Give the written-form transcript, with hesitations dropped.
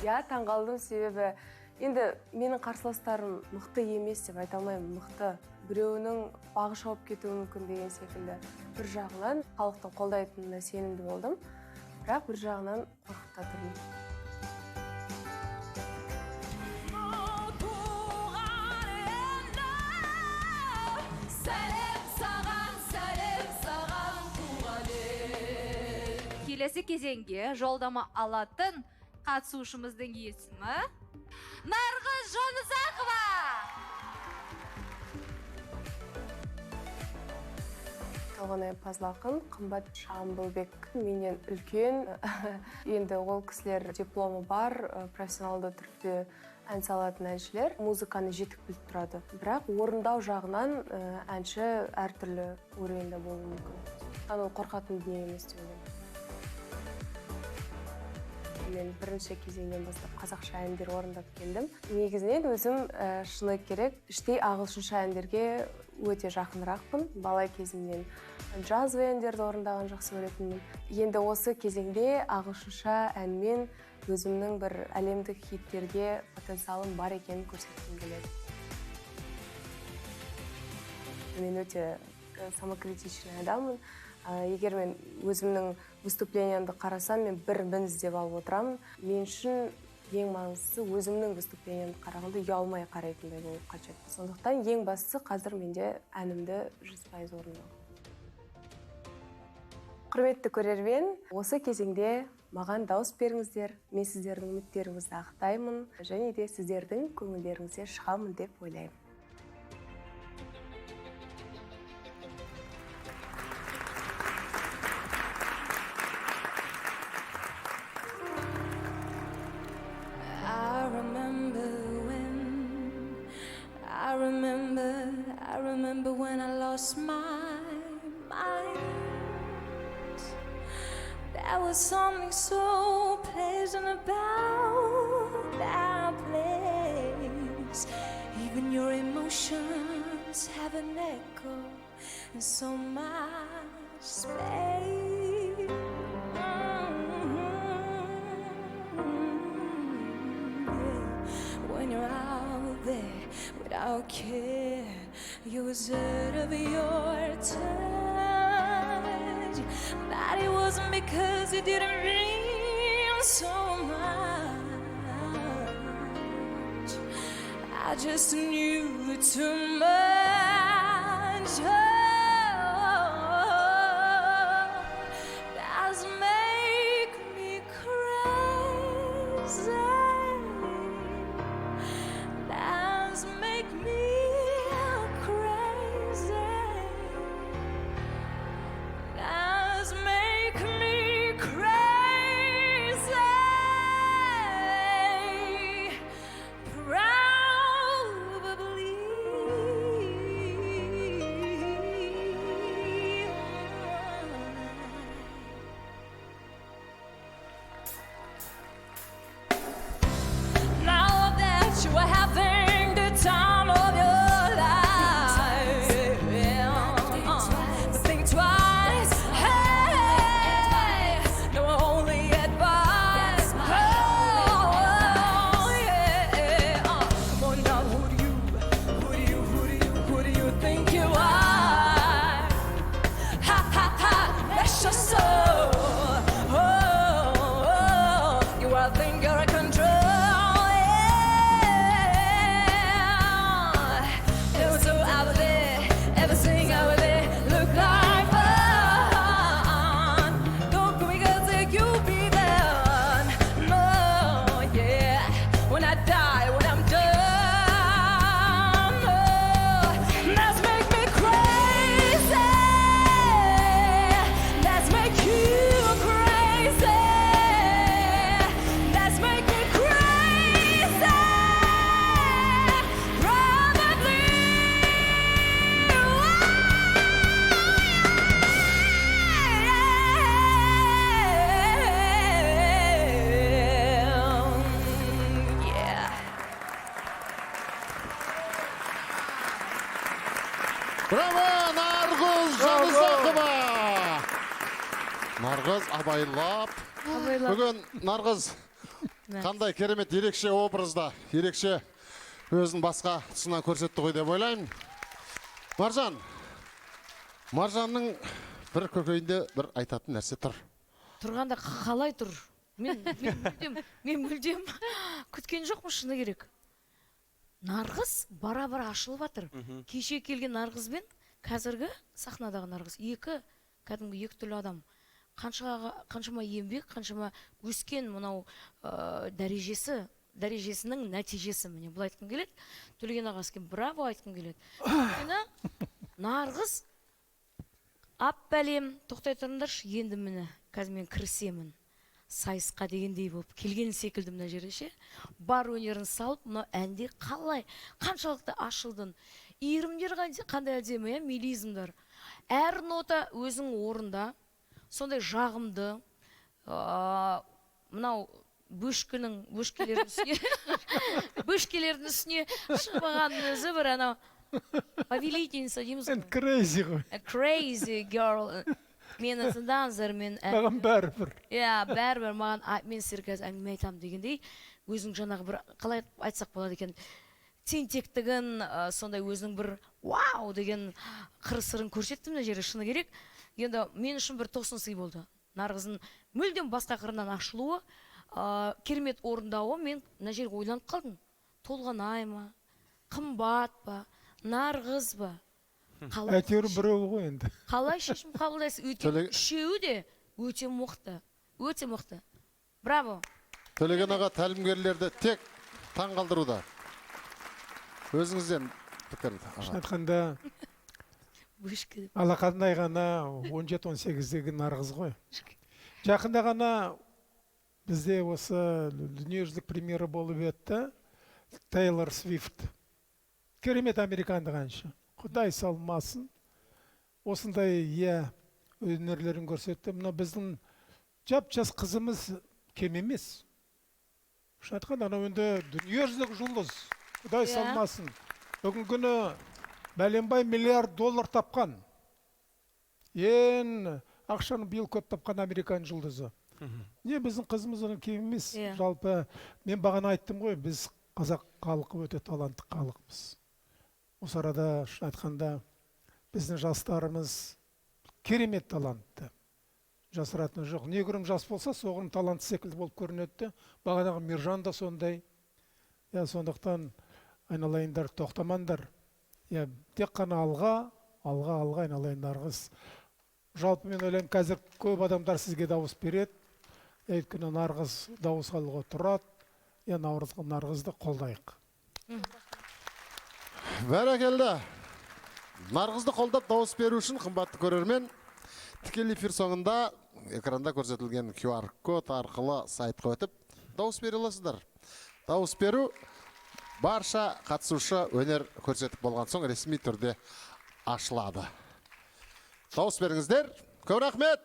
Я таңғалдым себебі енді менің қарсыластарым мықты емес деп айта алмаймын, мықты. Біреуінің бағы шауып кетуі мүмкін деген секілді. Бір жағынан халықтың қолдайтынына сенімді болдым, бірақ бір жағынан қорқып та тұрмын. Келесі кезеңге жолдама алатын қатысушымыздың есімі Нарғыз Жонұзақова. Толғанай Пазлақын, қымбат Шамбылбек менен үлкен. Енді ол кісілер дипломы бар, профессионалды түрде ән салатын әншілер, музыканы жетік біліп тұрады. Бірақ орындау жағынан әнші әртүрлі уровеньде болуы мүмкін. Ол қорқатын дүние емес деп ойлаймын. Мен бірінші кезеңнен бастап қазақша әндер орындап келдім. Негізінен өзім шыны керек, іштей ағылшынша әндерге өте жақынырақпын. Бала кезімнен джазовый әндерді орындаған жақсы көретінмін. Енді осы кезеңде ағылшынша әнмен өзімнің бір әлемдік хиттерге потенциалым бар екенін көрсеткім келеді. Мен өте самокритичный адаммын. Егер мен өзімнің выступлениямды қарасам, мен бірін іздеп алып отырамын. Мен үшін ең маңыздысы өзімнің выступлениямды қарағанда ұялмай қарайтындай болу қажет. Сондықтан ең бастысы қазір менде әнімді 100% орындау. Құрметті көрермен, осы кезеңде маған дауыс беріңіздер. Мен сіздердің үміттеріңізді ақтаймын және де сіздердің көңілдеріңізге шығамын деп ойлаймын. I remember when I lost my mind. There was something so pleasant about that place. Even your emotions have an echo in so much space. When you're out there without care, you assert of your touch. That it wasn't because it didn't mean so much. I just knew too much. That's make me crazy. Make me crazy. Does make me crazy. Probably. Now that you are having the time of your life, but think twice. Hey, no only advice. Oh yeah. Come on now, who do you think you are? Ha ha ha, that's your soul. Oh, you are think you're in control. Браво, Нарғыз Жонұзақова! Нарғыз абайлап. Бүгін Нарғыз Қандай керемет ерекше образда, ерекше өзін басқа тұсынан көрсетті ғой деп ойлаймын. Маржанның бір көкейінде бір айтатын нәрсе тұр. Тұрғанда қалай тұр? Мен мүлдем күткен жоқпын, шыны керек. Нарғыз бара-бара ашылып жатыр. Кеше келген Нарғыз бен қазіргі сахнадағы Нарғыз кәдімгі екі түрлі адам. Қаншама еңбек, қаншама өскен мынау дәрежесінің нәтижесі, міне бұл айтқым келеді. Төлеген ағасымен браво айтқым келеді. Нарғыз ап бәлем, тоқтай тұрыңдаршы, енді міне қазір мен кірісемін. Сайысқа дегендей болып келген секілді мына жерде ше. Бар өнерін салып, мына әнде қаншалықты ашылдың. Иірімдер қандай әдемі, мелизмдер. Әр нота өзің орында, сондай жағымды, мынау бөшкелердің үстіне шықпаған өзі бір анау повелительница дейміз ғой. Crazy ғой. Crazy girl. Мені тыңдаңыздар, маған бәрібір. Бәрібір маған мен сіздерге қазір әңгіме айтамын дегендей, өзің жаңағы бір қалай айтсақ болады екен, тентектігін, сондай өзінің бір вау деген қыр-сырын көрсеттім мына жерде, шыны керек. Енді мен үшін бір тосын сый болды. Нарғыздың мүлдем басқа қырынан ашылуы, керемет орындауы, мен мына жерге ойланып қалдым. Толғанай ма, қымбат па, Нарғыз ба? Әйтеуір біреу ғой енді. Қалай шешім қабылдайсыз? Өйткені үшеуі де өте мықты. Браво. Төлеген аға тәлімгерлерді тек таң қалдыруда. Өзіңізден пікір. Айтқанда алақандай ғана 17-18-дегі Нарғыз ғой. Жақында ғана бізде осы дүниежүзілік премьера болып өтті. Тейлор Свифт. Керемет американдық әнші. Құдай салмасын. Осындай өнерлерін көрсетті. Мына біздің жап-жас қызымыз кем емес. Айтқанда анау енді дүниежүзілік жұлдыз. Құдай салмасын. Бүгінгі күні бәленбай $1 миллиард тапқан. Ең ақшаны биыл көп тапқан американ жұлдызы. Не біздің қызымыз оның кем емес. Жалпы мен бағана айттым ғой, біз қазақ халқы өте талантты халықпыз. Осы арада айтқанда біздің жастарымыз керемет талантты. Жасыратыны жоқ. Неғұрым жас болса, соғырым талантты секілді болып көрінетті. Бағанағы Мержан да сондай. Сондықтан айналайындар, тоқтамандар. Тек қана алға айналайын Нарғыз. Жалпы мен ойлаймын, қазір көп адамдар сізге дауыс береді. Өйткені Нарғыз дауыс алуға тұрады. Нарғызды қолдайық. Бәрекелді. Нарғызды қолдап дауыс беру үшін қымбатты көрермен, тікелей эфир соңында экранда көрсетілген QR код арқылы сайтқа өтіп дауыс бере аласыздар. Дауыс беру барша қатысушы өнер көрсетіп болған соң ресми түрде ашылады. Дауыс беріңіздер. Көп рахмет.